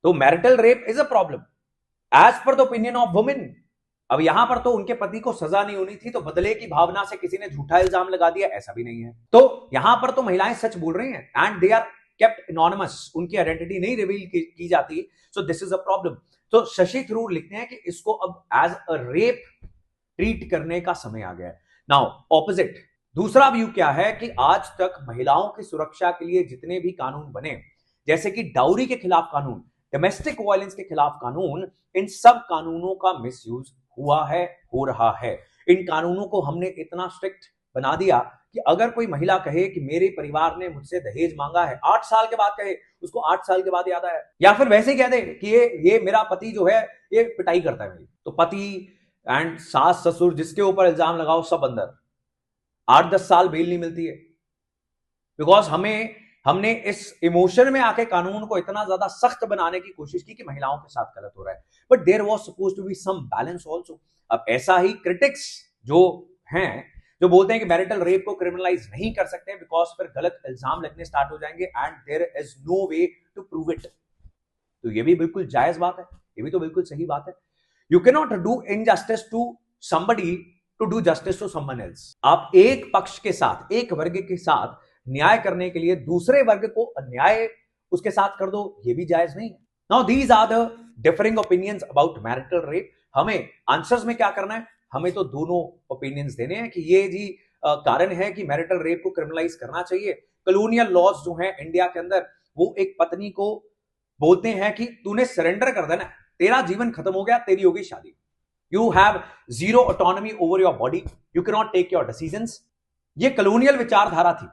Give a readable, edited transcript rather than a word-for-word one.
तो marital rape is a problem as per the opinion of women. अब यहां पर तो उनके पति को सजा नहीं होनी थी, तो बदले की भावना से किसी ने झूठा इल्जाम लगा दिया, ऐसा भी नहीं है। तो यहां पर तो महिलाएं सच बोल रही हैं and they are kept anonymous, उनकी आइडेंटिटी नहीं रिवील की जाती, so this is a problem. तो शशि थरूर लिखते हैं कि इसको अब एज अ रेप ट्रीट करने का समय आ गया है। नाउ ऑपोजिट दूसरा व्यू क्या है कि आज तक महिलाओं की सुरक्षा के लिए जितने भी कानून बने, जैसे कि डाउरी के खिलाफ कानून, डोमेस्टिक वायलेंस के खिलाफ कानून, इन सब कानूनों का मिसयूज हुआ है, हो रहा है। इन कानूनों को हमने इतना स्ट्रिक्ट बना दिया कि अगर कोई महिला कहे कि मेरे परिवार ने मुझसे दहेज मांगा है, 8 साल के बाद कहे, उसको 8 साल के बाद याद आया, या फिर वैसे ही कह दे कि ये मेरा पति जो है ये पिटाई करता है मेरी, तो पति एंड सास ससुर जिसके ऊपर इल्जाम लगाओ सब अंदर, 8-10 साल बेल नहीं मिलती है। बिकॉज हमने इस इमोशन में आके कानून को इतना ज्यादा सख्त बनाने की कोशिश की कि महिलाओं के साथ गलत हो रहा है, but there was suppose to be some balance also. अब ऐसा ही क्रिटिक्स जो हैं, जो बोलते हैं कि मैरिटल रेप को क्रिमिनलाइज नहीं कर सकते बिकॉज फिर गलत इल्जाम लगने स्टार्ट हो जाएंगे and there is no way to prove it. तो ये भी बिल्कुल जायज बात है, ये भी तो बिल्कुल सही बात है। You can not do injustice to somebody to do justice to someone else. आप एक पक्ष के साथ, एक वर्ग के साथ न्याय करने के लिए दूसरे वर्ग को अन्याय उसके साथ कर दो, ये भी जायज नहीं है। Now these are the differing opinions about marital rape. हमें आंसर्स में क्या करना है, हमें तो दोनों ओपिनियंस देने हैं कि ये जी कारण है कि मैरिटल रेप को क्रिमिनलाइज करना चाहिए। कॉलोनियल लॉज जो हैं इंडिया के अंदर, वो एक पत्नी को बोलते हैं कि तूने सरेंडर कर देना, तेरा जीवन खत्म हो गया, तेरी होगी शादी। You have zero autonomy over your body, you can not take your decisions. ये कॉलोनियल विचारधारा थी।